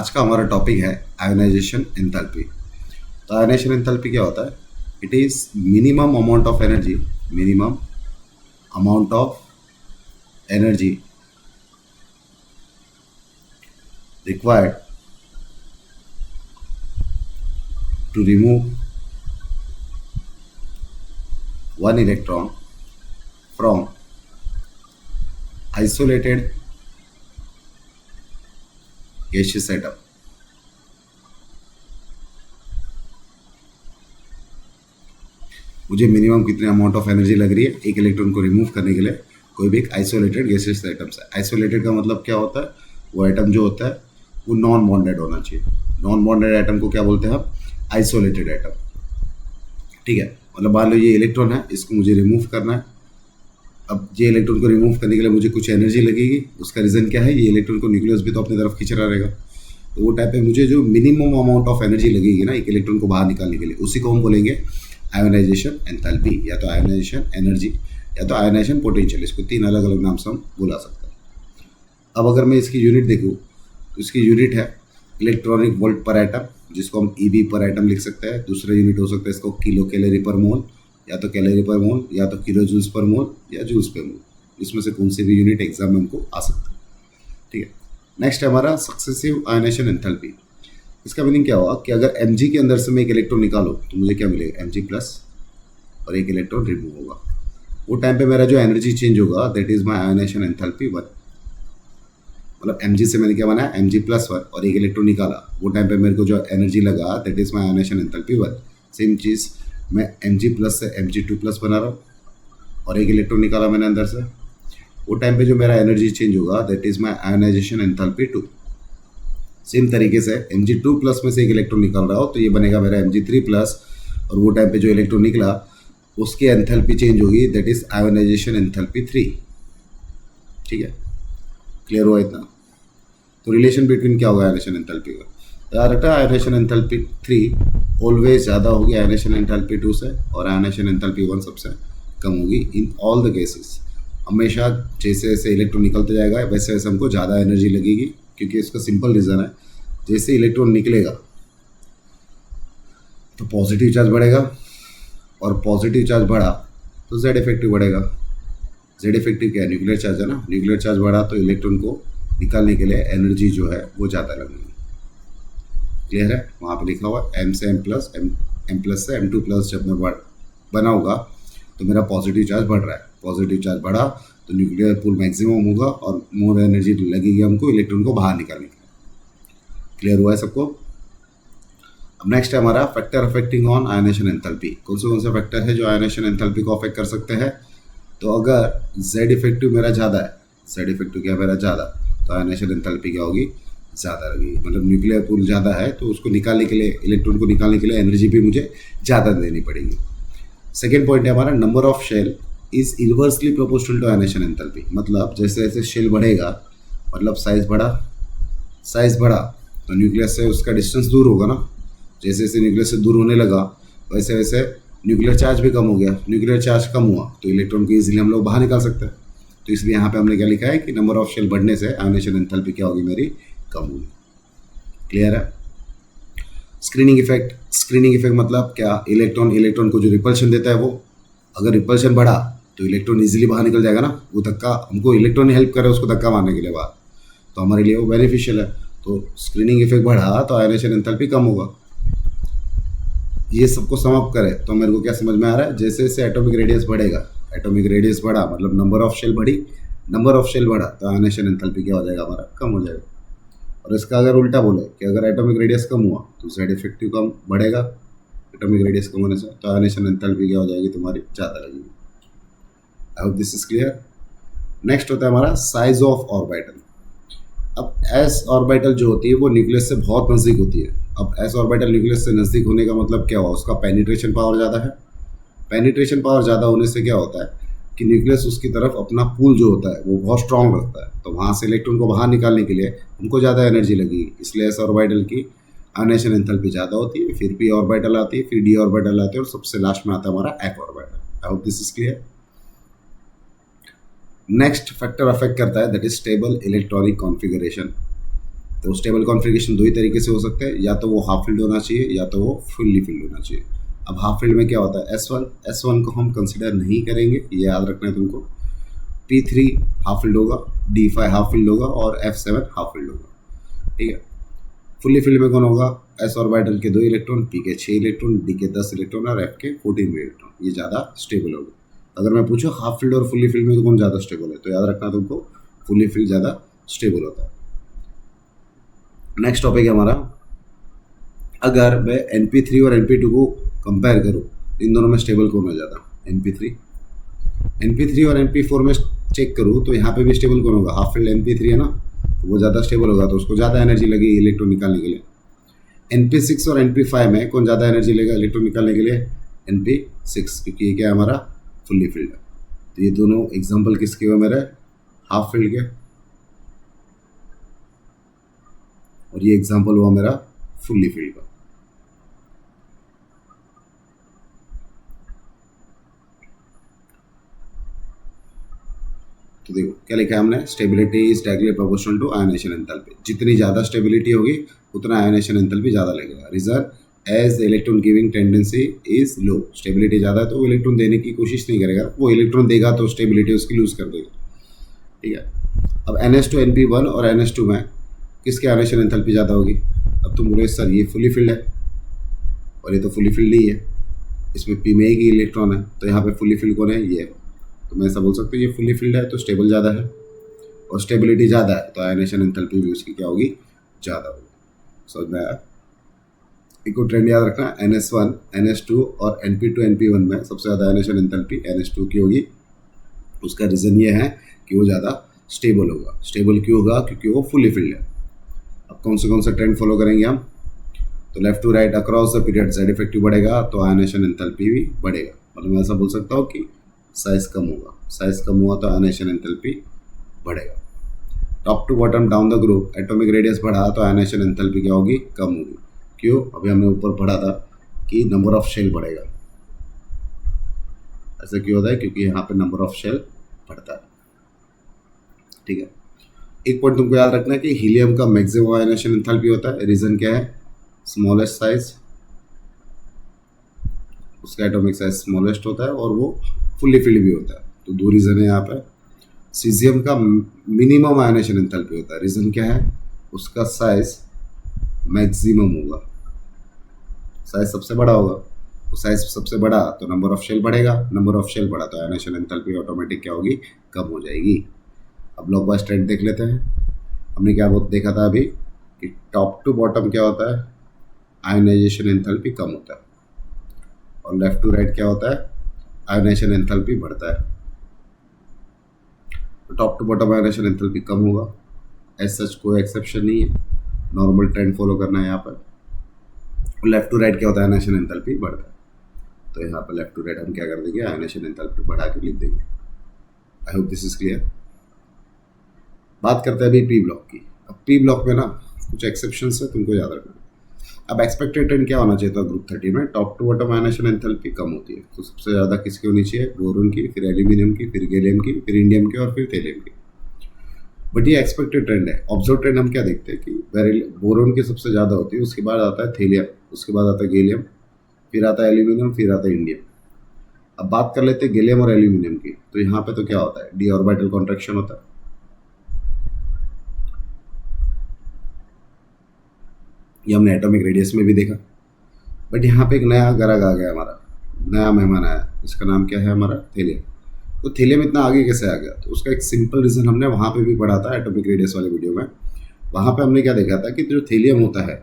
आज का हमारा टॉपिक है आयोनाइजेशन एंथैल्पी। तो आयोनाइजेशन एंथैल्पी क्या होता है? It is minimum amount of energy, minimum amount of energy required to remove one electron from isolated gaseous atom। मुझे मिनिमम कितने अमाउंट ऑफ एनर्जी लग रही है एक इलेक्ट्रॉन को रिमूव करने के लिए कोई भी एक आइसोलेटेड गैसियस एटम से। आइसोलेटेड का मतलब क्या होता है? वो एटम जो होता है वो नॉन बॉन्डेड होना चाहिए। नॉन बॉन्डेड एटम को क्या बोलते हैं हम? Isolated atom. ठीक है, मतलब मान लो ये इलेक्ट्रॉन है, इसको मुझे रिमूव करना है। अब ये इलेक्ट्रॉन को रिमूव करने के लिए मुझे कुछ एनर्जी लगेगी। उसका रीज़न क्या है? ये इलेक्ट्रॉन को न्यूक्लियस भी तो अपनी तरफ खींच रहा रहेगा। तो वो टाइप पे मुझे जो मिनिमम अमाउंट ऑफ एनर्जी लगेगी ना एक इलेक्ट्रॉन को बाहर निकालने के लिए, उसी को हम बोलेंगे आयोनाइजेशन एंथैल्पी, या तो आयोनाइजेशन एनर्जी, या तो आयोनाइजेशन पोटेंशियल। इसको तीन अलग अलग नाम से हम बुला सकते हैं। अब अगर मैं इसकी यूनिट देखूँ तो इसकी यूनिट है इलेक्ट्रॉनिक वोल्ट पर एटम, जिसको हम ईबी पर एटम लिख सकते हैं। दूसरा यूनिट हो सकता है इसको किलो कैलोरी पर मोल, या तो कैलोरी पर मोल, या तो किलो जूल्स पर मोल, या जूल्स पर मोल। इसमें से कौन सी भी यूनिट एग्जाम में हमको आ सकता है। ठीक है, नेक्स्ट है हमारा सक्सेसिव आयोनाइजेशन एंथैल्पी। इसका मीनिंग क्या हुआ कि अगर Mg के अंदर से मैं एक इलेक्ट्रॉन निकालो तो मुझे क्या मिलेगा? Mg प्लस, और एक इलेक्ट्रॉन रिमूव होगा। वो टाइम पे मेरा जो एनर्जी चेंज होगा that is my ionization enthalpy 1। मतलब Mg से मैंने क्या बनाया? Mg प्लस 1 और एक इलेक्ट्रॉन निकाला। वो टाइम पे मेरे को जो एनर्जी लगा that is my ionization enthalpy 1। Same चीज़ मैं Mg प्लस से Mg2 प्लस बना रहा हूँ और एक इलेक्ट्रॉन निकाला मैंने अंदर से। वो टाइम पे जो मेरा एनर्जी चेंज होगा that is my ionization enthalpy 2। Same तरीके से Mg2 प्लस में से एक इलेक्ट्रॉन निकल रहा हो तो ये बनेगा मेरा Mg3 प्लस, और वो टाइम पे जो इलेक्ट्रॉन निकला उसकी एंथैल्पी चेंज होगी दैट इज आयोनाइजेशन एंथैल्पी 3। ठीक है, क्लियर हुआ इतना? तो रिलेशन बिटवीन क्या होगा आयोनाइजेशन एंथैल्पी का? याद रखना आयोनाइजेशन एंथैल्पी 3 ऑलवेज ज़्यादा होगी आयोनाइजेशन एंथैल्पी 2 से, और आयोनाइजेशन एंथैल्पी 1 सबसे कम होगी इन ऑल द केसेस। हमेशा जैसे जैसे इलेक्ट्रॉन निकलते जाएगा वैसे वैसे हमको ज़्यादा एनर्जी लगेगी, क्योंकि इसका सिंपल रीज़न है जैसे इलेक्ट्रॉन निकलेगा तो पॉजिटिव चार्ज बढ़ेगा, और पॉजिटिव चार्ज बढ़ा तो जेड इफेक्टिव बढ़ेगा। जेड इफेक्टिव क्या है? न्यूक्लियर चार्ज है ना। न्यूक्लियर चार्ज बढ़ा तो इलेक्ट्रॉन को निकालने के लिए एनर्जी जो है वो ज़्यादा लगेगी। क्लियर है? वहाँ पे लिखा हुआ एम से एम प्लस, एम प्लस से M2 प्लस जब मैं बनाऊँगा तो मेरा पॉजिटिव चार्ज बढ़ रहा है। पॉजिटिव चार्ज बढ़ा तो न्यूक्लियर पूल मैक्सिमम होगा और मोर एनर्जी लगेगी हमको इलेक्ट्रॉन को बाहर निकालने के लिए। क्लियर हुआ है सबको? अब नेक्स्ट है हमारा factor affecting on ionisation enthalpy. कौन से फैक्टर है जो आयोनाइजेशन एंथैल्पी को अफेक्ट कर सकते हैं? तो अगर जेड इफेक्टिव मेरा ज़्यादा है, जेड इफेक्टिव क्या मेरा ज़्यादा, तो आयोनाइजेशन एंथैल्पी क्या होगी? ज़्यादा लगेगी। मतलब न्यूक्लियर पूल ज़्यादा है तो उसको निकालने के लिए, इलेक्ट्रॉन को निकालने के लिए एनर्जी भी मुझे ज़्यादा देनी पड़ेगी। सेकेंड पॉइंट है हमारा number of shell is inversely proportional to ionisation enthalpy. मतलब जैसे जैसे शेल बढ़ेगा, मतलब साइज बढ़ा तो न्यूक्लियस से उसका डिस्टेंस दूर होगा ना। जैसे जैसे न्यूक्लियस से दूर होने लगा वैसे वैसे न्यूक्लियर चार्ज भी कम हो गया। न्यूक्लियर चार्ज कम हुआ तो इलेक्ट्रॉन को इजीली हम लोग बाहर निकाल सकते हैं। तो इसलिए यहाँ पे हमने क्या लिखा है कि नंबर ऑफ शेल बढ़ने से आयोनाइजेशन एंथैल्पी क्या होगी? मेरी कम होगी। क्लियर है? स्क्रीनिंग इफेक्ट मतलब क्या? इलेक्ट्रॉन को जो रिपल्शन देता है वो, अगर रिपल्शन बढ़ा तो इलेक्ट्रॉन इजीली बाहर निकल जाएगा ना। वो धक्का हमको इलेक्ट्रॉन हेल्प करे उसको धक्का मारने के लिए बाहर, तो हमारे लिए वो बेनिफिशियल है। तो स्क्रीनिंग इफेक्ट बढ़ा तो आयोनाइजेशन एंथैल्पी कम होगा। ये सबको समाप्त करें तो मेरे को क्या समझ में आ रहा है? जैसे जैसे एटॉमिक रेडियस बढ़ेगा, एटॉमिक रेडियस बढ़ा मतलब नंबर ऑफ शेल बढ़ा तो आयोनाइजेशन एंथैल्पी क्या हो जाएगा? हमारा कम हो जाएगा। और इसका अगर उल्टा बोले कि अगर एटॉमिक रेडियस कम हुआ तो जेड इफेक्टिव कम बढ़ेगा। एटॉमिक रेडियस कम होने से तो आयोनाइजेशन एंथैल्पी क्या हो जाएगी? तुम्हारी ज़्यादा लगेगी। आई hope this is clear. Next होता है हमारा साइज ऑफ ऑर्बिटल। अब एस ऑर्बिटल जो होती है वो न्यूक्लियस से बहुत नज़दीक होती है। अब एस ऑर्बिटल न्यूक्लियस से नज़दीक होने का मतलब क्या हुआ? उसका पेनिट्रेशन पावर ज़्यादा है। पेनिट्रेशन पावर ज़्यादा होने से क्या होता है कि न्यूक्लियस उसकी तरफ अपना पुल जो होता है वो बहुत स्ट्रांग रखता है, तो वहाँ से इलेक्ट्रॉन को बाहर निकालने के लिए उनको ज़्यादा एनर्जी लगेगी। इसलिए एस ऑर्बिटल की आयोनाइजेशन एंथैल्पी ज़्यादा होती है, फिर पी ऑर्बिटल आती है, फिर डी ऑर्बिटल आती है, और सबसे लास्ट में आता है हमारा F orbital. I hope this is clear. Next factor affect करता है that is stable electronic configuration. तो स्टेबल कॉन्फ़िगरेशन दो ही तरीके से हो सकते हैं, या तो वो हाफ फिल्ड होना चाहिए या तो वो फुल्ली फिल्ड होना चाहिए। अब हाफ फील्ड में क्या होता है, एस वन को हम कंसिडर नहीं करेंगे, ये याद रखना है तुमको। P3 हाफ फील्ड होगा, D5 हाफ फील्ड होगा और F7 हाफ फील्ड होगा, ठीक है। फुल्ली फील्ड में कौन होगा, एस ऑर्बिटल के 2 इलेक्ट्रॉन, P के 6 इलेक्ट्रॉन, D के 10 इलेक्ट्रॉन और F के 14 इलेक्ट्रॉन, ये ज़्यादा स्टेबल होगा। अगर मैं पूछूँ हाफ फील्ड और फुल्ली फील्ड में तो कौन ज़्यादा स्टेबल है, तो याद रखना तुमको फुल्ली फील्ड ज़्यादा स्टेबल होता है। नेक्स्ट टॉपिक है हमारा, अगर मैं NP3 और NP2 को कंपेयर करूँ, इन दोनों में स्टेबल कौन है ज़्यादा, NP3 और NP4 में चेक करूँ तो यहाँ पे भी स्टेबल कौन होगा, हाफ फील्ड NP3 है ना, तो वो ज़्यादा स्टेबल होगा, तो उसको ज़्यादा एनर्जी लगेगी इलेक्ट्रॉन निकालने के लिए। NP6 और NP5 में कौन ज़्यादा एनर्जी लेगा इलेक्ट्रॉन निकालने के लिए, NP6, क्योंकि ये क्या है हमारा फुल्ली फील्ड है। तो ये दोनों एग्जाम्पल किसके हुए मेरे, हाफ फील्ड के, और ये एग्जाम्पल हुआ मेरा फुल्ली फील्ड का। तो देखो क्या लिखा है हमने, stability is directly proportional to ionisation enthalpy. जितनी ज़्यादा स्टेबिलिटी होगी उतना आयोनाइजेशन एंथैल्पी ज़्यादा लगेगा। Reason, as the electron giving tendency is low, stability ज़्यादा है तो वो इलेक्ट्रॉन देने की कोशिश नहीं करेगा, वो इलेक्ट्रॉन देगा तो स्टेबिलिटी उसकी लूज कर देगा, ठीक है। अब NS2 NP1 और NS2 में किसके आयोनाइजेशन एंथैल्पी ज़्यादा होगी। अब तुम बोले सर ये फुली फील्ड है और ये तो फुली फील्ड नहीं है, इसमें P में एक ही इलेक्ट्रॉन है, तो यहाँ पे फुली फील्ड कौन है, ये है। तो मैं ऐसा बोल सकता हूँ ये फुली फील्ड है तो स्टेबल ज़्यादा है, और स्टेबिलिटी ज़्यादा है तो आयोनाइजेशन एंथैल्पी भी उसकी क्या होगी, ज़्यादा होगी। समझ में आया। एक और ट्रेंड याद रखना, NS1 NS2 और NP2 NP1 में सबसे ज़्यादा आयोनाइजेशन एंथैल्पी NS2 की होगी। उसका रीज़न ये है कि वो ज़्यादा स्टेबल होगा। स्टेबल क्यों होगा, क्योंकि वो फुली फील्ड है। अब कौन से ट्रेंड फॉलो करेंगे हम, तो left to right across the period Z effective बढ़ेगा तो आयोनाइजेशन एंथैल्पी भी बढ़ेगा। मतलब मैं ऐसा बोल सकता हूँ कि साइज कम होगा, साइज कम हुआ तो आयोनाइजेशन एंथैल्पी बढ़ेगा। Top to bottom down the group atomic radius बढ़ा तो आयोनाइजेशन एंथैल्पी क्या होगी, कम होगी। क्यों, अभी हमने ऊपर पढ़ा था कि नंबर ऑफ शेल बढ़ेगा। ऐसा क्यों होता है, क्योंकि यहाँ पे नंबर ऑफ शेल बढ़ता है, ठीक है। एक पॉइंट तुमको याद रखना है कि हीलियम का मैक्सिमम आयोनाइजेशन एंथैल्पी होता है। रीजन क्या है, स्मॉलेस्ट साइज, उसका एटॉमिक साइज स्मॉलेस्ट होता है और वो फुल्ली फील्ड भी होता है। तो दो रीजन है यहाँ पे। सीजियम का मिनिमम आयोनाइजेशन एंथैल्पी होता है। रीजन क्या है, उसका साइज मैक्सिमम होगा, साइज सबसे बड़ा होगा, तो साइज सबसे बड़ा तो नंबर ऑफ शेल बढ़ेगा, नंबर ऑफ शेल बढ़ा तो आयोनाइजेशन एंथैल्पी ऑटोमेटिक क्या होगी, कम हो जाएगी। अब ब्लॉक वाइज ट्रेंड देख लेते हैं। हमने क्या बहुत देखा था अभी कि टॉप टू बॉटम क्या होता है, आयोनाइजेशन एंथैल्पी कम होता है, और लेफ्ट टू राइट क्या होता है, आयोनाइजेशन एंथैल्पी बढ़ता है। तो top to bottom ionization enthalpy कम होगा, एज सच कोई एक्सेप्शन नहीं है, नॉर्मल ट्रेंड फॉलो करना है यहाँ पर। लेफ्ट टू राइट क्या होता है, आयोनाइजेशन एंथैल्पी बढ़ता है। तो यहाँ पर लेफ्ट टू राइट हम क्या कर देंगे, आयोनाइजेशन एंथैल्पी बढ़ा के लिख देंगे। आई होप दिस इज क्लियर। बात करते हैं अभी पी ब्लॉक की। अब पी ब्लॉक में ना कुछ एक्सेप्शंस है, तुमको याद रखना। अब एक्सपेक्टेड ट्रेंड क्या होना चाहिए था ग्रुप 30 में, top to bottom ionization enthalpy कम होती है। तो सबसे ज़्यादा किसकी होनी चाहिए, बोरोन की, फिर एल्यूमिनियम की, फिर गैलियम की, फिर इंडियम की और फिर थेलियम की। बट ये एक्सपेक्टेड ट्रेंड है। ऑब्जर्व ट्रेंड हम क्या देखते हैं कि बोरोन की सबसे ज़्यादा होती है, उसके बाद आता है थेलियम, उसके बाद आता है गैलियम, फिर आता है एल्यूमिनियम, फिर आता है इंडियम। अब बात कर लेते हैं गैलियम और एल्यूमिनियम की। तो यहाँ पे तो क्या होता है, डी ऑर्बिटल कॉन्ट्रैक्शन होता है। ये हमने एटॉमिक रेडियस में भी देखा। बट यहाँ पे एक नया ग्राहक आ गया, हमारा नया मेहमान आया, इसका नाम क्या है हमारा, थेलियम। तो थेलियम इतना आगे कैसे आ गया, तो उसका एक सिंपल रीज़न हमने वहाँ पे भी पढ़ा था एटॉमिक रेडियस वाले वीडियो में। वहाँ पे हमने क्या देखा था कि जो थेलियम होता है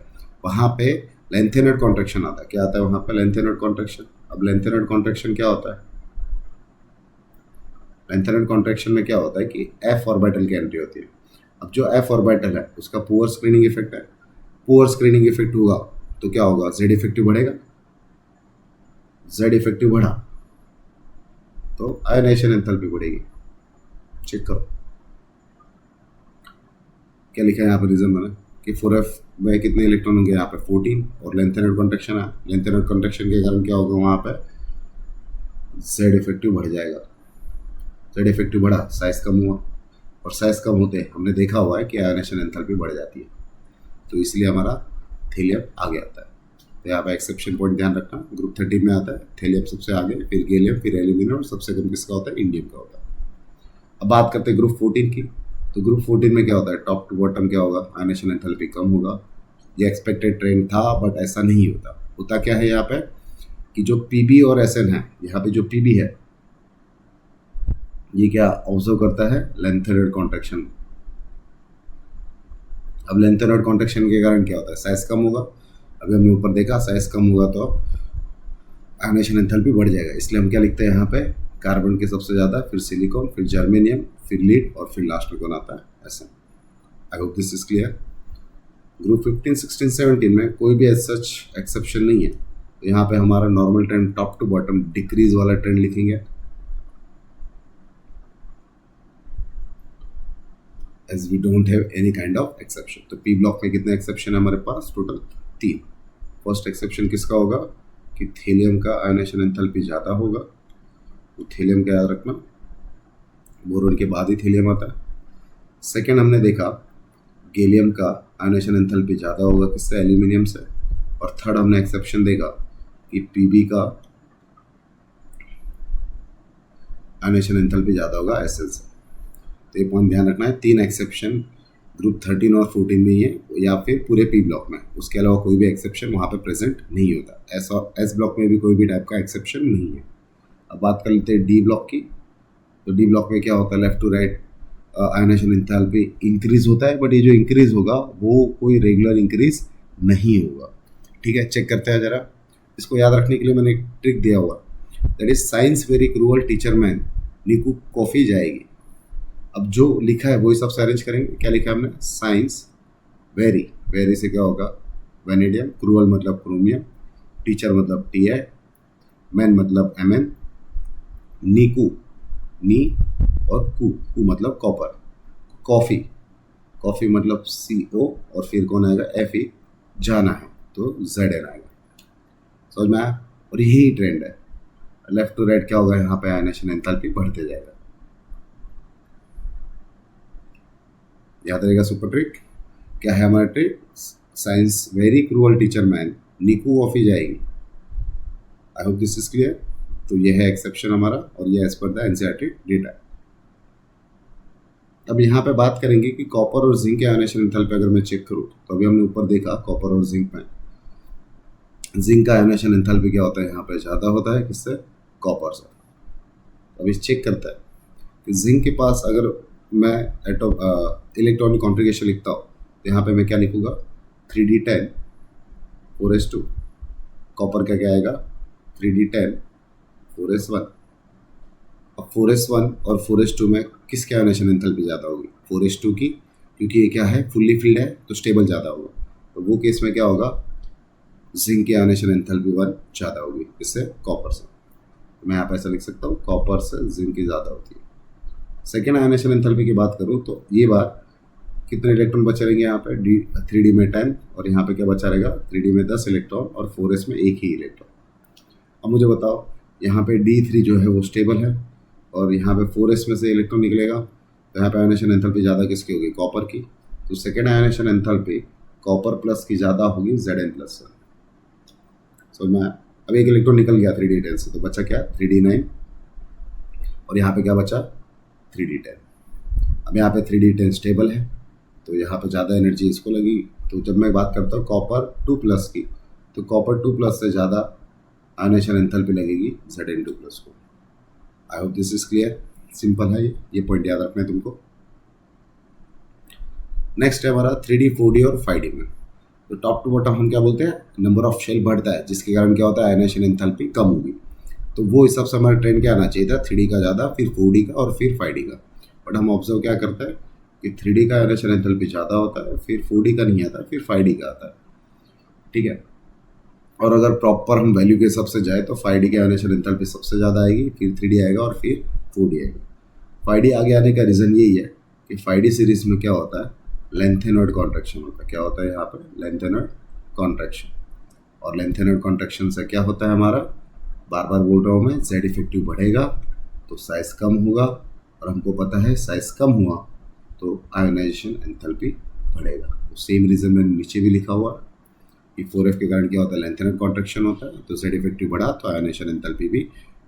वहाँ पे लेंथेनर्ड कॉन्ट्रैक्शन आता है। क्या आता है वहाँ पे, लेंथेनर्ड कॉन्ट्रैक्शन। अब लेंथेनर्ड कॉन्ट्रैक्शन क्या होता है, लेंथेनर्ड कॉन्ट्रैक्शन में क्या होता है कि एफ ऑर्बिटल की एंट्री होती है। अब जो एफ ऑर्बिटल है उसका पुअर स्क्रीनिंग इफेक्ट है, पुअर स्क्रीनिंग इफेक्ट होगा तो क्या होगा, जेड इफेक्टिव बढ़ेगा, जेड इफेक्टिव बढ़ा तो आयोनाइजेशन एंथैल्पी बढ़ेगी। चेक करो क्या लिखा है यहाँ पर, रीजन बना कि 4f में कितने इलेक्ट्रॉन होंगे, यहाँ पे 14, और लेंथेनर्ड कॉन्ट्रैक्शन है। लेंथेनर्ड कॉन्ट्रैक्शन के कारण क्या होगा, वहाँ पे जेड इफेक्टिव बढ़ जाएगा। जेड इफेक्टिव बढ़ा, साइज कम हुआ, और साइज कम होते हमने देखा हुआ है कि आयोनाइजेशन एंथैल्पी बढ़ जाती है। तो इसलिए हमारा थेलियम आगे आता है। तो यहाँ पे एक्सेप्शन पॉइंट ध्यान रखना, ग्रुप 13 में आता है थेलियम सबसे आगे, फिर गैलियम, फिर एल्यूमिनियम और सबसे कम किसका होता है, इंडियम का होता है। अब बात करते हैं ग्रुप 14 की। तो ग्रुप 14 में क्या होता है, टॉप टू बॉटम क्या होगा, आयनेशन एंथैल्पी कम होगा। ये एक्सपेक्टेड ट्रेंड था बट ऐसा नहीं होता। होता क्या है यहाँ पे कि जो पीबी और एसएन है, यहाँ पे जो पीबी है ये क्या ऑब्जर्व करता है, लेंथेनॉइड कॉन्ट्रैक्शन। अब लेंथेनॉइड कॉन्ट्रैक्शन के कारण क्या होता है, साइज कम होगा। अभी हमने ऊपर देखा साइज कम होगा तो आयनेशन एंथैल्पी बढ़ जाएगा। इसलिए हम क्या लिखते हैं यहाँ पे, कार्बन के सबसे ज़्यादा, फिर सिलिकॉन, फिर जर्मेनियम, फिर लीड और फिर लास्ट में कौन आता है, SN. I hope this is clear. Group 15, 16, 17 में कोई भी एज सच एक्सेप्शन नहीं है। तो यहाँ पे हमारा normal trend top to bottom decrease वाला ट्रेंड लिखेंगे, as we don't have any kind of exception. तो पी ब्लॉक में कितने एक्सेप्शन है हमारे पास, टोटल 3। फर्स्ट एक्सेप्शन किसका होगा कि थेलियम का आयनेशन एंथैल्पी ज़्यादा होगा। तो थेलियम का याद रखना, बोरोन के बाद ही थेलियम आता है। सेकेंड हमने देखा गैलियम का आयनेशन एंथैल्पी ज़्यादा होगा किससे, एल्यूमिनियम से। और थर्ड हमने एक्सेप्शन देखा कि पीबी का आयनेशन एंथैल्पी ज़्यादा होगा एसएल से। तो ये पॉइंट ध्यान रखना है, 3 एक्सेप्शन ग्रुप 13 और 14 में ही है, या फिर पूरे पी ब्लॉक में। उसके अलावा कोई भी एक्सेप्शन वहाँ पे प्रेजेंट नहीं होता। एस और एस ब्लॉक में भी कोई भी टाइप का एक्सेप्शन नहीं है। अब बात कर लेते हैं डी ब्लॉक की। तो डी ब्लॉक में क्या होता है, left to right ionisation enthalpy increase होता है, बट ये जो इंक्रीज होगा वो कोई रेगुलर इंक्रीज नहीं होगा। ठीक है, चेक करते हैं जरा। इसको याद रखने के लिए मैंने एक ट्रिक दिया हुआ, that is science very cruel teacher man Neeku coffee जाएगी। अब जो लिखा है वही सबसे अरेंज करेंगे। क्या लिखा है हमने, साइंस वेरी, वेरी से क्या होगा, वेनेडियम, क्रूअल मतलब क्रोमियम, टीचर मतलब टी आई, मैन मतलब एम एन, नीकू नी और कू मतलब कॉपर, कॉफ़ी, कॉफ़ी मतलब सी ओ और फिर कौन आएगा, एफ ई, जाना है तो जेड एन आएगा। समझ में आया। और यही ट्रेंड है, लेफ्ट टू राइट क्या होगा, यहाँ पे आयनेशन एंथैल्पी बढ़ते जाएगा। याद रहेगा सुपर ट्रिक। क्या है हमारा trick, science very cruel teacher man नीकू ऑफी जाएगी। I hope this is clear. तो ये है एक्सेप्शन हमारा और ये as per the NCERT data. अब यहाँ पे बात करेंगे कि कॉपर और जिंक के आयनेशन एंथैल्पी अगर मैं चेक करूँ, तो अभी हमने ऊपर देखा कॉपर और जिंक में, जिंक का आयनेशन एंथैल्पी क्या होता है, यहाँ पे ज़्यादा होता है किससे, कॉपर से। अभी चेक करता है कि जिंक के पास अगर मैं इलेक्ट्रॉनिक कॉन्फ़िगरेशन लिखता हूँ तो यहाँ पे मैं क्या लिखूँगा, 3d10 4s2। कॉपर का क्या आएगा, 3d10 4s1। अब 4s1 और 4s2 में किसके आयनेशन एंथैल्पी ज़्यादा होगी, 4s2 की, क्योंकि ये क्या है, फुल्ली फिल्ड है तो स्टेबल ज़्यादा होगा। तो वो केस में क्या होगा, जिंक की आयनेशन एंथैल्पी 1 ज़्यादा होगी, इससे कॉपर से। तो मैं यहाँ पे ऐसा लिख सकता हूँ, कॉपर से जिंक की ज़्यादा होती है। सेकेंड आयनेशन एंथैल्पी की बात करूँ तो ये बार कितने इलेक्ट्रॉन बचे रहेंगे यहाँ पे, डी 3D में 10 और यहाँ पे क्या बचा रहेगा, 3D में 10 इलेक्ट्रॉन और 4s में एक ही इलेक्ट्रॉन। अब मुझे बताओ, यहाँ पे D3 जो है वो स्टेबल है और यहाँ पे 4s में से इलेक्ट्रॉन निकलेगा, तो यहाँ पे आयनेशन एंथैल्पी ज़्यादा किसकी होगी, कॉपर की। तो second ionisation enthalpy copper plus की ज़्यादा होगी Zn प्लस से। सो मैं अब एक इलेक्ट्रॉन निकल गया 3d10 से, तो बचा क्या, 3d9 और यहाँ पे क्या बचा, 3d10। अब यहाँ पे 3d10 स्टेबल है तो यहाँ पे ज़्यादा एनर्जी इसको लगी। तो जब मैं बात करता हूँ कॉपर 2 प्लस की, तो कॉपर 2 प्लस से ज़्यादा आयनेशन एंथैल्पी लगेगी Zn2 प्लस को। आई hope this is clear, simple है ये पॉइंट याद रखना है तुमको। नेक्स्ट है हमारा 3D 4D और 5D में। तो टॉप टू बॉटम हम क्या बोलते हैं, नंबर ऑफ शेल बढ़ता है, जिसके कारण क्या होता है, आयनेशन एंथैल्पी कम होगी। तो वो हिसाब से हमारा ट्रेंड क्या आना चाहिए था, 3D का ज़्यादा, फिर 4D का और फिर 5D का। बट हम ऑब्जर्व क्या करते हैं कि 3D का आयनेशन एंथैल्पी ज़्यादा होता है, फिर 4D का नहीं आता, फिर 5D का आता है। ठीक है, और अगर प्रॉपर हम वैल्यू के हिसाब से जाए तो 5D के आयनेशन एंथैल्पी सबसे ज़्यादा आएगी, फिर 3D आएगा और फिर 4D आएगा। 5D आगे आने का रीज़न यही है कि 5D सीरीज़ में क्या होता है, लेंथेनॉइड कॉन्ट्रैक्शन होता है। क्या होता है यहाँ पर, लेंथेनॉइड कॉन्ट्रैक्शन। और लेंथेनॉइड कॉन्ट्रैक्शन से क्या होता है हमारा, बार बार बोल रहा हूँ मैं, जेड इफेक्टिव बढ़ेगा तो साइज़ कम होगा, और हमको पता है साइज़ कम हुआ तो आयोनाइजेशन एंथैल्पी बढ़ेगा। तो सेम रीज़न मैंने नीचे भी लिखा हुआ कि 4F के कारण क्या होता है, लेंथेनर कॉन्ट्रैक्शन होता है, तो Z इफेक्टिव बढ़ा तो आयोनाइजेशन एंथैल्पी भी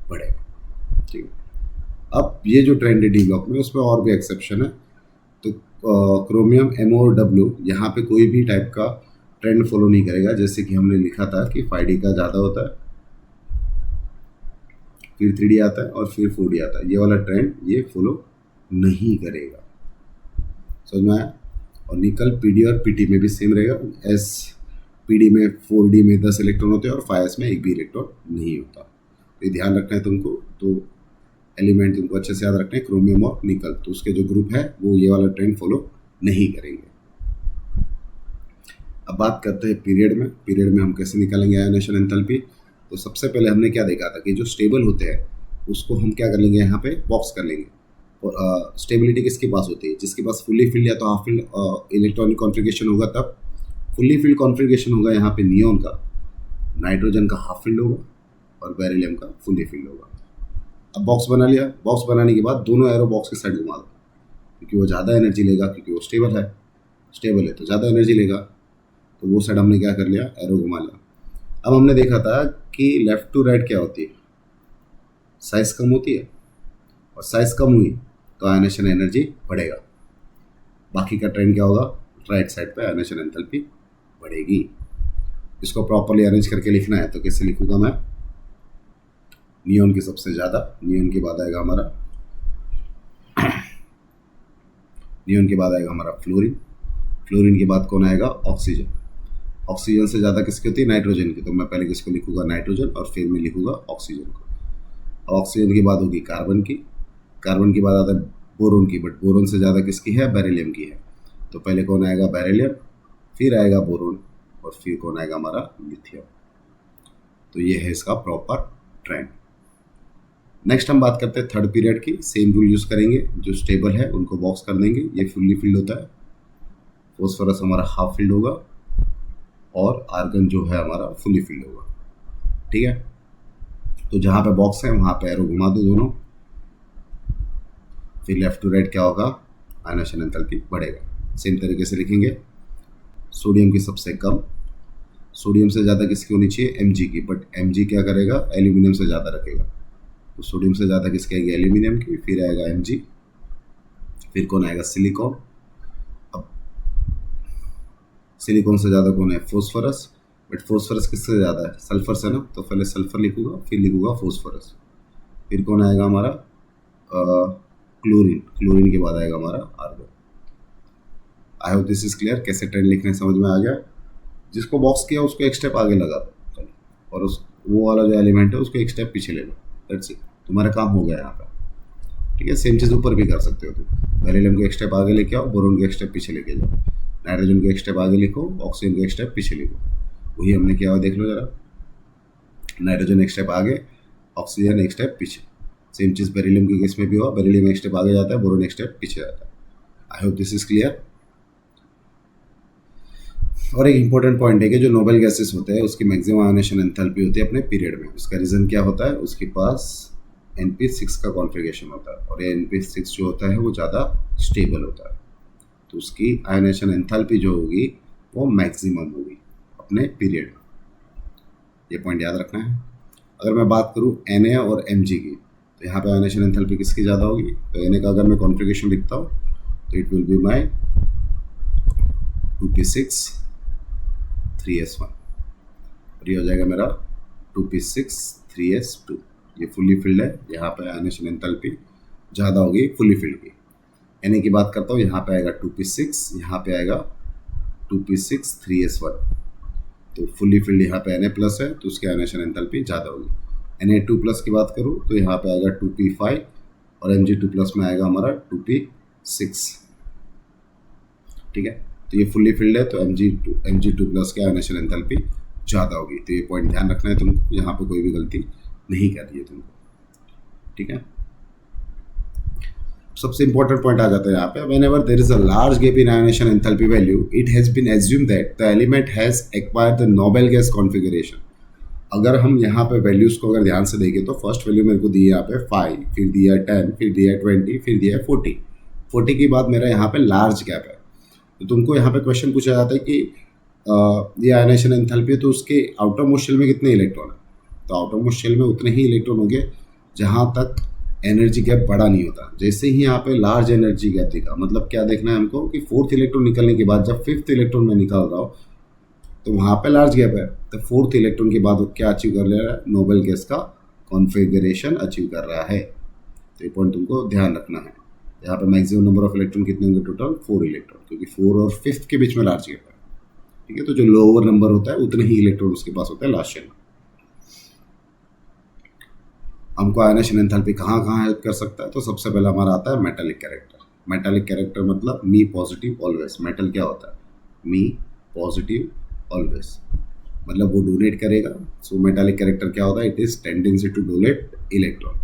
बढ़ेगा। ठीक है, अब ये जो ट्रेंड है डी ब्लॉक में, उसमें और भी एक्सेप्शन है। तो क्रोमियम M और W यहाँ पे कोई भी टाइप का ट्रेंड फॉलो नहीं करेगा, जैसे कि हमने लिखा था कि 5D का ज़्यादा होता है, फिर 3D आता है और फिर 4D आता है। ये वाला ट्रेंड ये फॉलो नहीं करेगा, समझ में आया। और निकल PD और PT में भी सेम रहेगा। एस PD में 4D में 10 इलेक्ट्रॉन होते हैं और 5S में एक भी इलेक्ट्रॉन नहीं होता। तो ये ध्यान रखना है तुमको। तो एलिमेंट तुमको अच्छे से याद रखना है, क्रोमियम और निकल, तो उसके जो ग्रुप है वो ये वाला ट्रेंड फॉलो नहीं करेंगे। अब बात करते हैं पीरियड में। पीरियड में हम कैसे निकालेंगे आयोनाइजेशन एंथैल्पी। तो सबसे पहले हमने क्या देखा था कि जो स्टेबल होते हैं उसको हम क्या कर लेंगे, यहाँ पे बॉक्स कर लेंगे। और स्टेबिलिटी किसके पास होती है, जिसके पास फुली फिल्ड या तो हाफ फिल्ड इलेक्ट्रॉनिक कॉन्फ़िगरेशन होगा तब। फुली फिल्ड कॉन्फ़िगरेशन होगा यहाँ पे नियोन का, नाइट्रोजन का हाफ फिल्ड होगा और बेरिलियम का फुली फिल्ड होगा। अब बॉक्स बना लिया। बॉक्स बनाने के बाद दोनों एरो बॉक्स के साइड घुमा दो, क्योंकि वो ज़्यादा एनर्जी लेगा, क्योंकि वो स्टेबल है तो ज़्यादा एनर्जी लेगा। तो वो साइड हमने क्या कर लिया, एरो घुमा लिया। अब हमने देखा था कि लेफ़्ट टू राइट क्या होती है, साइज़ कम होती है, और साइज़ कम हुई तो आयोनाइजेशन एनर्जी बढ़ेगा। बाकी का ट्रेंड क्या होगा, राइट साइड पे आयोनाइजेशन एंथैल्पी बढ़ेगी। इसको प्रॉपर्ली अरेंज करके लिखना है तो कैसे लिखूंगा मैं, नियोन की सबसे ज़्यादा, नियोन के बाद आएगा हमारा नियोन के बाद आएगा हमारा फ्लोरीन, फ्लोरीन के बाद कौन आएगा, ऑक्सीजन। ऑक्सीजन से ज़्यादा किसकी होती है, नाइट्रोजन की। तो मैं पहले किसको लिखूंगा, नाइट्रोजन, और फिर मैं लिखूंगा ऑक्सीजन को। ऑक्सीजन के बाद होगी कार्बन की, कार्बन के बाद आता है बोरोन की, बट बोरोन से ज़्यादा किसकी है, बेरिलियम की है। तो पहले कौन आएगा, बेरिलियम, फिर आएगा बोरोन, और फिर कौन आएगा हमारा, लिथियम। तो ये है इसका प्रॉपर ट्रेंड। नेक्स्ट हम बात करते हैं थर्ड पीरियड की। सेम रूल यूज़ करेंगे, जो स्टेबल है उनको बॉक्स कर देंगे। ये फुल्ली फिल्ड होता है, फॉस्फोरस हमारा हाफ फिल्ड होगा, और आर्गन जो है हमारा फुली फिल्ड होगा। ठीक है, तो जहाँ पे बॉक्स है वहाँ पे एरो घुमा दो दोनों, फिर लेफ्ट टू राइट क्या होगा, आयोनाइजेशन एंथैल्पी बढ़ेगा। सेम तरीके से लिखेंगे, सोडियम की सबसे कम, सोडियम से ज़्यादा किसकी होनी चाहिए, Mg की, बट Mg क्या करेगा, एल्यूमिनियम से ज़्यादा रखेगा। तो सोडियम से ज़्यादा किसकी आएगी, एल्यूमिनियम की, फिर आएगा Mg, फिर कौन आएगा, सिलिकॉन। अब सिलिकॉन से ज़्यादा कौन है, फॉस्फोरस, बट फॉस्फोरस किससे ज़्यादा है, सल्फर से ना, तो पहले सल्फर लिखूंगा, फिर लिखूंगा फॉस्फोरस। फिर कौन आएगा हमारा, क्लोरीन, क्लोरीन के बाद आएगा हमारा argon. I hope this is clear, कैसे ट्रेंड लिखने समझ में आ गया। जिसको बॉक्स किया उसको एक स्टेप आगे लगा दो, और उस वो वाला जो एलिमेंट है उसको एक स्टेप पीछे ले लो, दैट्स इट, तुम्हारा काम हो गया यहाँ पे। ठीक है, सेम चीज़ ऊपर भी कर सकते हो तुम। बेरिलियम को एक स्टेप आगे लेके आओ, बोरोन को एक स्टेप पीछे लेके जाओ, नाइट्रोजन को एक स्टेप आगे लिखो, ऑक्सीजन को एक स्टेप पीछे लिखो। वही हमने किया हुआ, देख लो जरा, नाइट्रोजन एक स्टेप आगे, ऑक्सीजन एक स्टेप पीछे। सेम चीज़ बेरिलियम के केस में भी हुआ, बेरिलियम एक स्टेप आगे जाता है, बोरोन एक स्टेप पीछे जाता है। आई होप दिस इज क्लियर। और एक इंपॉर्टेंट पॉइंट है कि जो नोबेल गैसेस होते हैं उसकी मैक्सिमम आयोनाइजेशन एंथैल्पी होती है अपने पीरियड में। उसका रीज़न क्या होता है, उसके पास Np6 का कॉन्फ़िगरेशन होता है, और ये Np6 जो होता है वो ज़्यादा स्टेबल होता है, तो उसकी आयोनाइजेशन एंथैल्पी जो होगी वो मैक्सिमम होगी अपने पीरियड में। ये पॉइंट याद रखना है। अगर मैं बात करूँ Na और Mg की, तो यहाँ पे आयोनाइजेशन एंथैल्पी किसकी ज़्यादा होगी, तो Na का अगर मैं कॉन्फ़िगरेशन लिखता हूँ तो it will be my 2p6 3s1, और ये हो जाएगा मेरा 2p6 3s2। ये फुली फिल्ड है, यहाँ पे आयोनाइजेशन एंथैल्पी ज़्यादा होगी फुली फिल्ड की। Na की बात करता हूँ, यहाँ पे आएगा 2p6, यहाँ पे आएगा 2p6 3s1। तो फुली फिल्ड यहाँ पे Na प्लस है तो उसकी आयोनाइजेशन एंथैल्पी ज़्यादा होगी। Na2 प्लस की बात करूँ तो यहाँ पे आएगा 2p5, और Mg2 प्लस में आएगा हमारा 2p6। ठीक है, तो ये फुली फिल्ड है, तो Mg2 प्लस की आयोनाइजेशन एंथैल्पी ज़्यादा होगी। तो ये पॉइंट ध्यान रखना है तुमको, यहाँ पे कोई भी गलती नहीं करनी है तुमको। ठीक है, सबसे इंपॉर्टेंट पॉइंट आ जाता है यहाँ पे, whenever there is a large gap in ionization enthalpy value, it has been assumed that the element has acquired the Nobel gas configuration। अगर हम यहाँ पे वैल्यूज़ को अगर ध्यान से देखें तो फर्स्ट वैल्यू मेरे को दी है यहाँ पे 5, फिर दिया 10, फिर दिया 20, फिर दिया 40। 40 के बाद मेरा यहाँ पे लार्ज गैप है, तो तुमको यहाँ पे क्वेश्चन पूछा जाता है कि ये आयनाइजेशन एंथैल्पी है तो उसके आउटर मोस्ट शेल में कितने इलेक्ट्रॉन है, तो आउटर मोस्ट शेल में उतने ही इलेक्ट्रॉन होंगे जहाँ तक एनर्जी गैप बड़ा नहीं होता। जैसे ही यहाँ पे लार्ज एनर्जी गैप दिखा, मतलब क्या देखना है हमको कि फोर्थ इलेक्ट्रॉन निकलने के बाद जब फिफ्थ इलेक्ट्रॉन में निकाल रहा हो तो वहाँ पे लार्ज गैप है, तो फोर्थ इलेक्ट्रॉन के बाद वो क्या अचीव कर ले रहा है, नोबेल गैस का कॉन्फ़िगरेशन अचीव कर रहा है। तो ये पॉइंट तुमको ध्यान रखना है। यहाँ पे मैक्सिमम नंबर ऑफ इलेक्ट्रॉन कितने होंगे, टोटल 4 इलेक्ट्रॉन, क्योंकि 4 और 5th के बीच में लार्ज गैप है। ठीक है, तो जो लोअर नंबर होता है उतने ही इलेक्ट्रॉन उसके पास होता है लास्ट शेल में। हमको आयनाइजेशन एंथैल्पी कहाँ कहाँ हेल्प कर सकता है, तो सबसे पहले हमारा आता है मेटालिक कैरेक्टर। मेटालिक कैरेक्टर मतलब मी पॉजिटिव ऑलवेज। मेटल क्या होता है, मी पॉजिटिव ऑलवेज, मतलब वो डोनेट करेगा। सो मेटालिक कैरेक्टर क्या होता है, it is tendency to donate electron.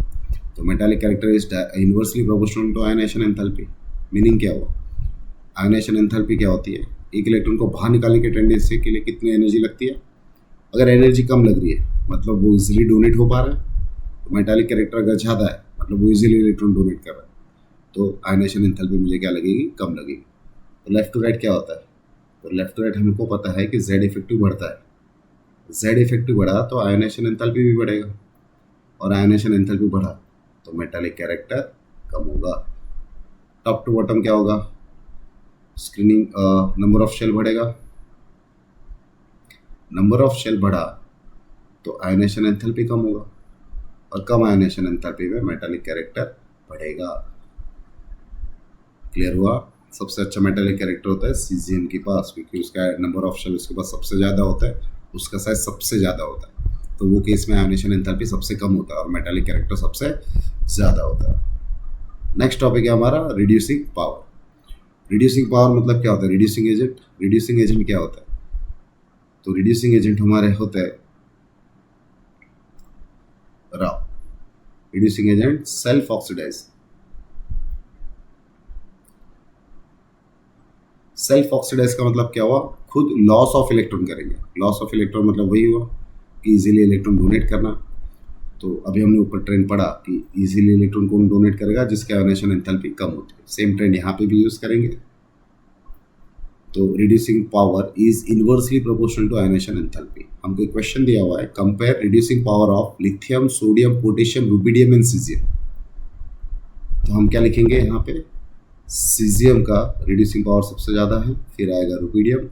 तो metallic character is inversely proportional to ionization enthalpy. Meaning क्या हुआ, आयनाइजेशन एंथैल्पी क्या होती है, एक इलेक्ट्रॉन को बाहर निकालने की टेंडेंसी के लिए कितनी एनर्जी लगती है। अगर एनर्जी कम लग रही है मतलब वो इजीली डोनेट हो पा रहा है, तो मेटालिक कैरेक्टर अगर ज़्यादा है मतलब वो इजीली इलेक्ट्रॉन डोनेट कर रहा है, तो आयनाइजेशन एंथैल्पी मुझे क्या लगेगी, कम लगेगी। तो लेफ्ट टू राइट क्या होता है, तो लेफ्ट टू राइट हमको पता है कि जेड इफेक्टिव बढ़ता है। जेड इफेक्टिव बढ़ा तो आयनाइजेशन एंथैल्पी भी बढ़ेगा, और आयनाइजेशन एंथैल्पी बढ़ा तो मेटालिक कैरेक्टर कम होगा। टॉप टू बॉटम क्या होगा, स्क्रीनिंग नंबर ऑफ शेल बढ़ेगा। नंबर ऑफ शेल बढ़ा तो आयनाइजेशन एंथैल्पी कम होगा, और कम आयनाइजेशन एंथैल्पी में मेटालिक कैरेक्टर बढ़ेगा। क्लियर हुआ। सबसे अच्छा मेटालिक कैरेक्टर होता है सीजियम के पास, क्योंकि उसका नंबर ऑफ शेल उसके पास सबसे ज़्यादा होता है, उसका साइज सबसे ज़्यादा होता है। तो वो केस में आयनाइजेशन एंथैल्पी सबसे कम होता है और मेटालिक कैरेक्टर सबसे ज़्यादा होता है। नेक्स्ट टॉपिक है हमारा रिड्यूसिंग पावर। रिड्यूसिंग पावर मतलब क्या होता है, रिड्यूसिंग एजेंट। रिड्यूसिंग एजेंट क्या होता है, तो रिड्यूसिंग एजेंट हमारे होता है राव। Reducing agent self oxidise. Self oxidise का मतलब क्या हुआ, खुद लॉस ऑफ इलेक्ट्रॉन करेंगे। लॉस ऑफ इलेक्ट्रॉन मतलब वही हुआ कि इजीली इलेक्ट्रॉन डोनेट करना। तो अभी हमने ऊपर ट्रेंड पढ़ा कि इजीली इलेक्ट्रॉन कौन डोनेट करेगा, जिसके आयनाइजेशन एंथैल्पी कम होती है। सेम ट्रेंड यहाँ पे भी यूज़ करेंगे। तो reducing power is inversely proportional to ionization enthalpy. हमको एक क्वेश्चन दिया हुआ है, compare reducing power of lithium, sodium, potassium, rubidium and caesium. तो हम क्या लिखेंगे यहाँ पे, सीजियम का रिड्यूसिंग पावर सबसे ज़्यादा है, फिर आएगा रुबिडियम,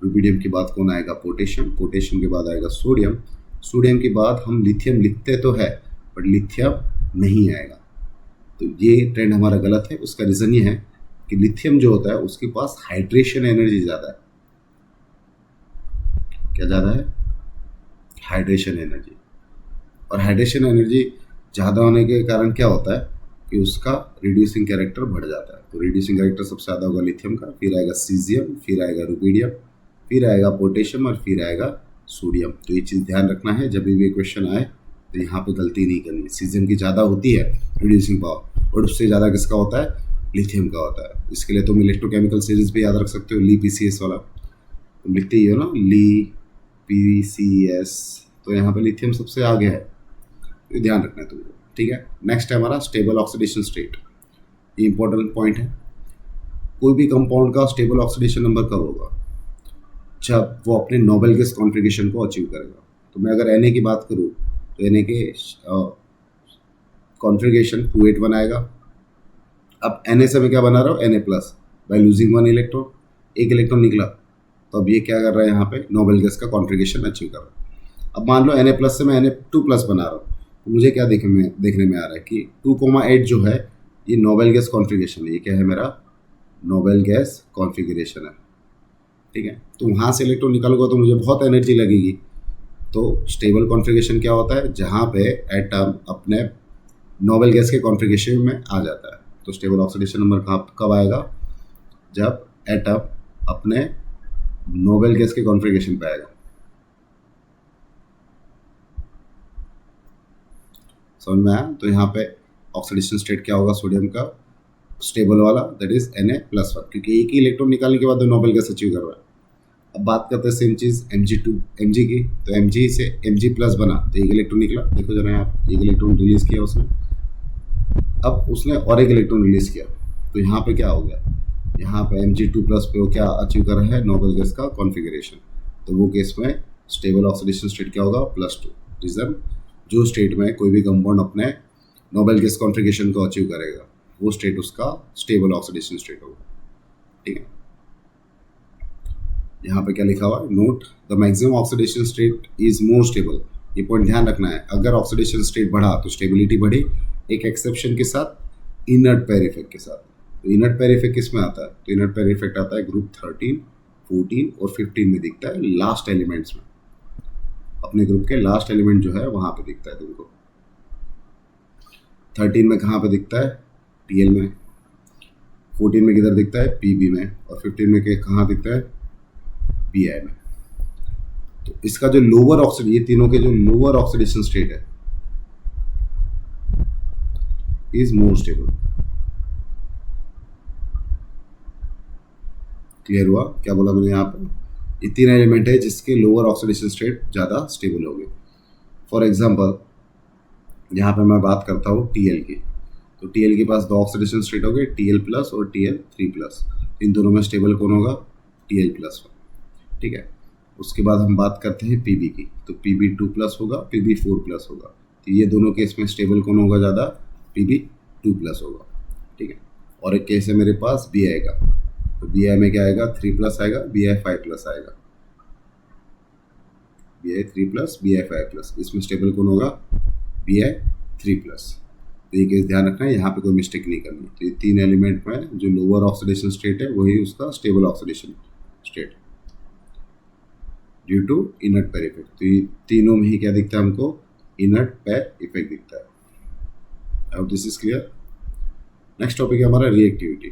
रुबिडियम के बाद कौन आएगा, पोटेशियम, पोटेशियम के बाद आएगा सोडियम, सोडियम के बाद हम लिथियम लिखते तो है बट लिथियम नहीं आएगा। तो ये ट्रेंड हमारा गलत है। उसका रीज़न ये है कि लिथियम जो होता है उसके पास हाइड्रेशन एनर्जी ज़्यादा है। क्या ज़्यादा है, हाइड्रेशन एनर्जी। और हाइड्रेशन एनर्जी ज़्यादा होने के कारण क्या होता है कि उसका रिड्यूसिंग कैरेक्टर बढ़ जाता है। तो रिड्यूसिंग कैरेक्टर सबसे ज़्यादा होगा लिथियम का, फिर आएगा सीजियम, फिर आएगा रुबिडियम, फिर आएगा पोटेशियम और फिर आएगा सोडियम। तो ये चीज़ ध्यान रखना है, जब भी क्वेश्चन आए तो यहाँ पे गलती नहीं करनी। सीजियम की ज़्यादा होती है रिड्यूसिंग पावर, और उससे ज़्यादा किसका होता है, लिथियम का होता है। इसके लिए तुम इलेक्ट्रोकेमिकल सीरीज भी याद रख सकते हो, ली PCS वाला तुम लिखते ही हो ना, ली PCS। तो यहाँ पे लिथियम सबसे आगे है, तो ध्यान रखना है तुमको। ठीक है, नेक्स्ट है हमारा स्टेबल ऑक्सीडेशन स्टेट। ये इंपॉर्टेंट पॉइंट है। कोई भी कंपाउंड का स्टेबल ऑक्सीडेशन नंबर कब होगा, जब वो अपने नोबेल गैस कॉन्फ़िगरेशन को अचीव करेगा। तो मैं अगर Na की बात करूँ तो Na के कॉन्फ़िगरेशन 281 आएगा। अब Na से मैं क्या बना रहा हूँ, Na plus, by losing 1 electron, एक इलेक्ट्रॉन निकला। तो अब ये क्या कर रहा है, यहाँ पे नोबेल गैस का कॉन्फ़िगरेशन अचीव कर रहा है। अब मान लो Na प्लस से मैं Na2 प्लस बना रहा हूँ, तो मुझे क्या देखने में आ रहा है कि 2,8 जो है ये नोबेल गैस कॉन्फ़िगरेशन है। ये क्या है, मेरा नोबेल गैस कॉन्फ़िगरेशन है। ठीक है, तो वहाँ से इलेक्ट्रॉन निकालूंगा तो मुझे बहुत एनर्जी लगेगी। तो स्टेबल कॉन्फ़िगरेशन क्या होता है, जहाँ पे एटम अपने नोबेल गैस के कॉन्फ़िगरेशन में आ जाता है। तो स्टेबल ऑक्सीडेशन नंबर कब आएगा, जब एटम अपने नोबेल गैस के कॉन्फ़िगरेशन पे आएगा। समझ में आया। तो यहाँ पे ऑक्सीडेशन स्टेट क्या होगा सोडियम का, स्टेबल वाला, दैट इज Na+1, क्योंकि एक ही इलेक्ट्रॉन निकालने के बाद नोबेल गैस अचीव कर रहा है। अब बात करते हैं सेम चीज़ Mg की। तो Mg से Mg+ बना तो एक इलेक्ट्रॉन निकला, देखो जरा यहाँ एक इलेक्ट्रॉन रिलीज़ किया उसने। अब उसने और एक इलेक्ट्रॉन रिलीज़ किया, तो यहाँ पे क्या हो गया, यहाँ पे Mg2+ पे वो क्या अचीव कर रहा है, नोबल गैस का कॉन्फ़िगरेशन। तो वो केस में स्टेबल ऑक्सीडेशन स्टेट क्या होगा, +2। रीज़न, जो स्टेट में कोई भी कंपाउंड अपने नोबल गैस कॉन्फ़िगरेशन को अचीव करेगा वो स्टेट उसका स्टेबल ऑक्सीडेशन स्टेट होगा। ठीक है, यहाँ पे क्या लिखा हुआ है, note the maximum oxidation state is more stable. ये पॉइंट ध्यान रखना है, अगर ऑक्सीडेशन स्टेट बढ़ा तो स्टेबिलिटी बढ़ी, एक एक्सेप्शन के साथ, इनर्ट पेयर इफेक्ट के साथ। तो इनर्ट पेयर इफेक्ट किस में आता है, तो इनर्ट पेयर इफेक्ट आता है ग्रुप 13, 14 और 15 में दिखता है, लास्ट एलिमेंट्स में। अपने ग्रुप के लास्ट एलिमेंट जो है वहां पे दिखता है तुमको। 13 में कहाँ पे दिखता है, Pl में। 14 में किधर दिखता है, Pb में। और 15 में कहाँ दिखता है, Pi में। तो इसका जो लोअर ऑक्सीडेशन, ये तीनों के जो लोअर ऑक्सीडेशन स्टेट है इज मोर स्टेबल। क्लियर हुआ क्या बोला मैंने यहाँ पर, ये तीन एलिमेंट है जिसके लोअर ऑक्सीडेशन स्टेट ज़्यादा स्टेबल होंगे। फॉर एग्जांपल यहाँ पे मैं बात करता हूँ Tl की, तो Tl के पास दो ऑक्सीडेशन स्टेट हो गए, Tl+ और Tl3+। इन दोनों में स्टेबल कौन होगा, Tl+। ठीक है, उसके बाद हम बात करते हैं Pb की, तो Pb2+ होगा, Pb4+ होगा। तो ये दोनों केस में स्टेबल कौन होगा ज़्यादा, Pb2+ होगा। ठीक है, और एक केस है मेरे पास Bi का, तो Bi में क्या आएगा, 3+ आएगा, Bi5+ आएगा। Bi3+, Bi5+, इसमें स्टेबल कौन होगा, Bi3+। तो ये केस ध्यान रखना है, यहाँ पे कोई मिस्टेक नहीं करनी। तो ये तीन एलिमेंट में जो लोअर ऑक्सीडेशन स्टेट है वही उसका stable oxidation state due to inert pair effect. तो ये तीनों में ही क्या दिखता है हमको, इनर्ट पेयर इफेक्ट दिखता है। आई hope this is clear. Next topic है हमारा रिएक्टिविटी।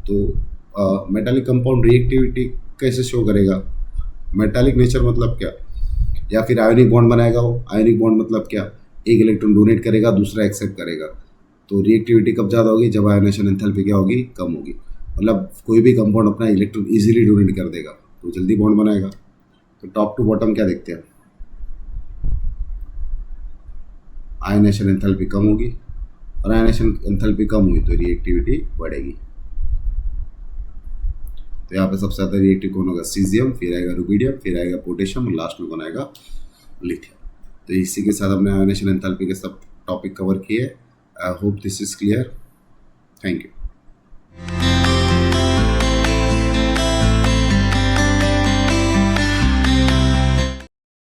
तो मेटालिक कंपाउंड रिएक्टिविटी कैसे शो करेगा, मेटालिक नेचर मतलब क्या, या फिर आयोनिक बॉन्ड बनाएगा वो। आयोनिक बॉन्ड मतलब क्या, एक इलेक्ट्रॉन डोनेट करेगा, दूसरा एक्सेप्ट करेगा। तो रिएक्टिविटी कब ज़्यादा होगी, जब आयोनेशन एंथैल्पी क्या होगी, कम होगी। मतलब कोई भी कंपाउंड अपना इलेक्ट्रॉन इजीली डोनेट कर देगा तो जल्दी बॉन्ड बनाएगा। तो टॉप टू बॉटम क्या देखते हैं, आयोनेशन एंथैल्पी कम होगी, और आयोनेशन एंथैल्पी कम हुई तो रिएक्टिविटी बढ़ेगी। तो यहाँ पे सबसे ज़्यादा रिएक्टिव कौन होगा, सीजियम, फिर आएगा रुबिडियम, फिर आएगा पोटेशियम, और लास्ट में कौन आएगा, लिथियम। तो इसी के साथ हमने आयोनेशन एंथैल्पी के सब टॉपिक कवर किए। आई hope this is clear. Thank you.